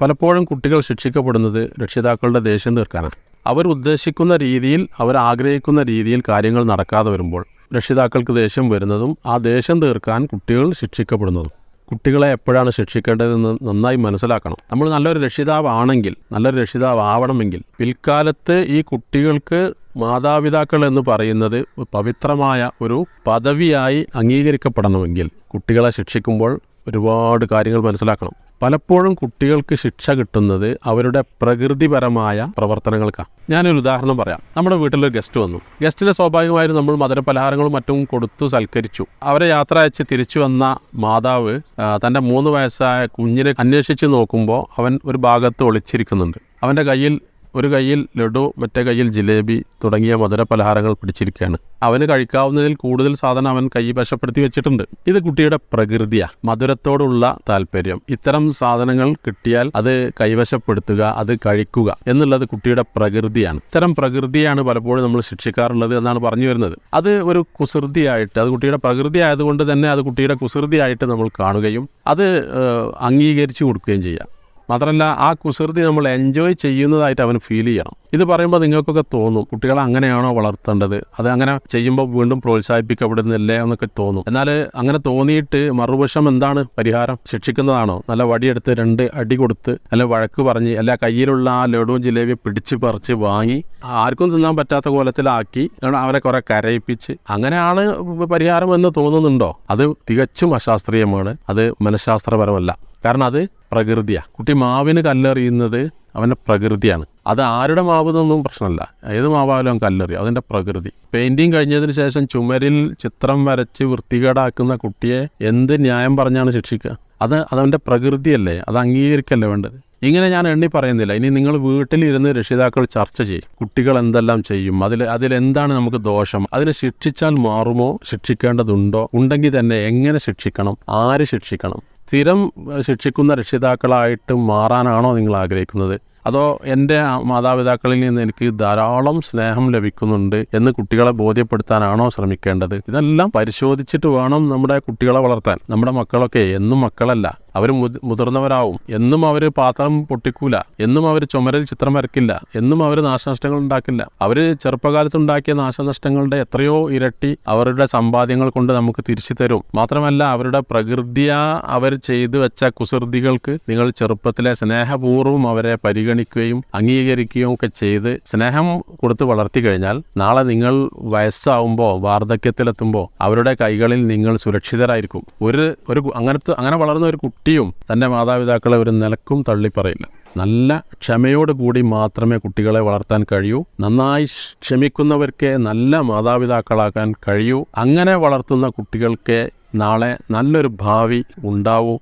പലപ്പോഴും കുട്ടികൾ ശിക്ഷിക്കപ്പെടുന്നത് രക്ഷിതാക്കളുടെ ദേഷ്യം തീർക്കാനാണ്. അവർ ഉദ്ദേശിക്കുന്ന രീതിയിൽ, അവർ ആഗ്രഹിക്കുന്ന രീതിയിൽ കാര്യങ്ങൾ നടക്കാതെ വരുമ്പോൾ രക്ഷിതാക്കൾക്ക് ദേഷ്യം വരുന്നതും ആ ദേഷ്യം തീർക്കാൻ കുട്ടികൾ ശിക്ഷിക്കപ്പെടുന്നതും. കുട്ടികളെ എപ്പോഴാണ് ശിക്ഷിക്കേണ്ടതെന്ന് നന്നായി മനസ്സിലാക്കണം. നമ്മൾ നല്ലൊരു രക്ഷിതാവാണെങ്കിൽ, നല്ലൊരു രക്ഷിതാവാവണമെങ്കിൽ പിൽക്കാലത്ത് ഈ കുട്ടികൾക്ക് മാതാപിതാക്കൾ എന്ന് പറയുന്നത് പവിത്രമായ ഒരു പദവിയായി അംഗീകരിക്കപ്പെടണമെങ്കിൽ കുട്ടികളെ ശിക്ഷിക്കുമ്പോൾ ഒരുപാട് കാര്യങ്ങൾ മനസ്സിലാക്കണം. പലപ്പോഴും കുട്ടികൾക്ക് ശിക്ഷ കിട്ടുന്നത് അവരുടെ പ്രകൃതിപരമായ പ്രവർത്തനങ്ങൾക്കാണ്. ഞാനൊരു ഉദാഹരണം പറയാം. നമ്മുടെ വീട്ടിലൊരു ഗസ്റ്റ് വന്നു. ഗസ്റ്റിന് സ്വാഭാവികമായും നമ്മൾ മധുരപലഹാരങ്ങളും മറ്റും കൊടുത്തു സൽക്കരിച്ചു. അവരെ യാത്ര അയച്ച് തിരിച്ചു വന്ന മാതാവ് തൻ്റെ 3 വയസ്സായ കുഞ്ഞിനെ അന്വേഷിച്ച് നോക്കുമ്പോൾ അവൻ ഒരു ഭാഗത്ത് ഒളിച്ചിരിക്കുന്നുണ്ട്. അവൻ്റെ ഒരു കയ്യിൽ ലഡു, മറ്റേ കയ്യിൽ ജിലേബി തുടങ്ങിയ മധുരപലഹാരങ്ങൾ പിടിച്ചിരിക്കുകയാണ്. അവന് കഴിക്കാവുന്നതിൽ കൂടുതൽ സാധനം അവൻ കൈ വശപ്പെടുത്തി വെച്ചിട്ടുണ്ട്. ഇത് കുട്ടിയുടെ പ്രകൃതിയാണ്. മധുരത്തോടുള്ള താല്പര്യം, ഇത്തരം സാധനങ്ങൾ കിട്ടിയാൽ അത് കൈവശപ്പെടുത്തുക, അത് കഴിക്കുക എന്നുള്ളത് കുട്ടിയുടെ പ്രകൃതിയാണ്. ഇത്തരം പ്രകൃതിയാണ് പലപ്പോഴും നമ്മൾ ശിക്ഷിക്കാറുള്ളത് എന്നാണ് പറഞ്ഞു വരുന്നത്. അത് ഒരു കുസൃതിയായിട്ട്, അത് കുട്ടിയുടെ പ്രകൃതി ആയതുകൊണ്ട് തന്നെ അത് കുട്ടിയുടെ കുസൃതിയായിട്ട് നമ്മൾ കാണുകയും അത് അംഗീകരിച്ചു കൊടുക്കുകയും ചെയ്യാം. മാത്രമല്ല, ആ കുസൃതി നമ്മൾ എൻജോയ് ചെയ്യുന്നതായിട്ട് അവന് ഫീൽ ചെയ്യണം. ഇത് പറയുമ്പോൾ നിങ്ങൾക്കൊക്കെ തോന്നും, കുട്ടികളെ അങ്ങനെയാണോ വളർത്തേണ്ടത്, അത് അങ്ങനെ ചെയ്യുമ്പോൾ വീണ്ടും പ്രോത്സാഹിപ്പിക്കപ്പെടുന്നില്ലേ എന്നൊക്കെ തോന്നും. എന്നാൽ അങ്ങനെ തോന്നിയിട്ട് മറുവശം എന്താണ് പരിഹാരം? ശിക്ഷിക്കുന്നതാണോ? നല്ല വടിയെടുത്ത് 2 അടി കൊടുത്ത്, അല്ല വഴക്ക് പറഞ്ഞ്, അല്ല കയ്യിലുള്ള ആ ലഡുവും ജിലേബിയും പിടിച്ച് പറിച്ച് വാങ്ങി ആർക്കും തിന്നാൻ പറ്റാത്ത കോലത്തിലാക്കി അവരെ കുറെ കരയിപ്പിച്ച് അങ്ങനെയാണ് പരിഹാരം എന്ന് തോന്നുന്നുണ്ടോ? അത് തികച്ചും അശാസ്ത്രീയമാണ്. അത് മനഃശാസ്ത്രപരമല്ല. കാരണം അത് പ്രകൃതിയാണ്. കുട്ടി മാവിന് കല്ലെറിയുന്നത് അവൻ്റെ പ്രകൃതിയാണ്. അത് ആരുടെ മാവ് എന്നൊന്നും പ്രശ്നമല്ല, ഏത് മാവായാലും അവൻ കല്ലെറിയും, അതിൻ്റെ പ്രകൃതി. പെയിൻറ്റിങ് കഴിഞ്ഞതിന് ശേഷം ചുമരിൽ ചിത്രം വരച്ച് വൃത്തികേടാക്കുന്ന കുട്ടിയെ എന്ത് ന്യായം പറഞ്ഞാണ് ശിക്ഷിക്കുക? അതവൻ്റെ പ്രകൃതിയല്ലേ, അത് അംഗീകരിക്കല്ലേ വേണ്ടത്. ഇങ്ങനെ ഞാൻ എണ്ണി പറയുന്നില്ല. ഇനി നിങ്ങൾ വീട്ടിലിരുന്ന് രക്ഷിതാക്കൾ ചർച്ച ചെയ്യും, കുട്ടികൾ എന്തെല്ലാം ചെയ്യും, അതിലെന്താണ് നമുക്ക് ദോഷം, അതിനെ ശിക്ഷിച്ചാൽ മാറുമോ, ശിക്ഷിക്കേണ്ടതുണ്ടോ, ഉണ്ടെങ്കിൽ തന്നെ എങ്ങനെ ശിക്ഷിക്കണം, ആര് ശിക്ഷിക്കണം. സ്ഥിരം ശിക്ഷിക്കുന്ന രക്ഷിതാക്കളായിട്ട് മാറാനാണോ നിങ്ങൾ ആഗ്രഹിക്കുന്നത്? അതോ എൻ്റെ മാതാപിതാക്കളിൽ നിന്ന് എനിക്ക് ധാരാളം സ്നേഹം ലഭിക്കുന്നുണ്ട് എന്ന് കുട്ടികളെ ബോധ്യപ്പെടുത്താനാണോ ശ്രമിക്കേണ്ടത്? ഇതെല്ലാം പരിശോധിച്ചിട്ട് വേണം നമ്മുടെ കുട്ടികളെ വളർത്താൻ. നമ്മുടെ മക്കളൊക്കെ എന്നും മക്കളല്ല, അവർ മുതിർന്നവരാവും. എന്നും അവർ പാത്രം പൊട്ടിക്കൂല, എന്നും അവർ ചുമരിൽ ചിത്രം വരക്കില്ല, എന്നും അവർ നാശനഷ്ടങ്ങൾ ഉണ്ടാക്കില്ല. അവർ ചെറുപ്പകാലത്തുണ്ടാക്കിയ നാശനഷ്ടങ്ങളുടെ എത്രയോ ഇരട്ടി അവരുടെ സമ്പാദ്യങ്ങൾ കൊണ്ട് നമുക്ക് തിരിച്ചു തരും. മാത്രമല്ല, അവരുടെ പ്രകൃതിയാ അവർ ചെയ്തു വെച്ച കുസൃതികൾക്ക് നിങ്ങൾ ചെറുപ്പത്തിലെ സ്നേഹപൂർവ്വം അവരെ പരിഗണിക്കുകയും അംഗീകരിക്കുകയും ഒക്കെ ചെയ്ത് സ്നേഹം കൊടുത്ത് വളർത്തി കഴിഞ്ഞാൽ നാളെ നിങ്ങൾ വയസ്സാവുമ്പോൾ, വാർദ്ധക്യത്തിലെത്തുമ്പോൾ അവരുടെ കൈകളിൽ നിങ്ങൾ സുരക്ഷിതരായിരിക്കും. അങ്ങനെ വളർന്ന ഒരു കുട്ടിയും തൻ്റെ മാതാപിതാക്കളെ ഒരു നിലക്കും തള്ളിപ്പറയില്ല. നല്ല ക്ഷമയോട് കൂടി മാത്രമേ കുട്ടികളെ വളർത്താൻ കഴിയൂ. നന്നായി ക്ഷമിക്കുന്നവർക്ക് നല്ല മാതാപിതാക്കളാക്കാൻ കഴിയൂ. അങ്ങനെ വളർത്തുന്ന കുട്ടികൾക്ക് നാളെ നല്ലൊരു ഭാവി ഉണ്ടാവൂ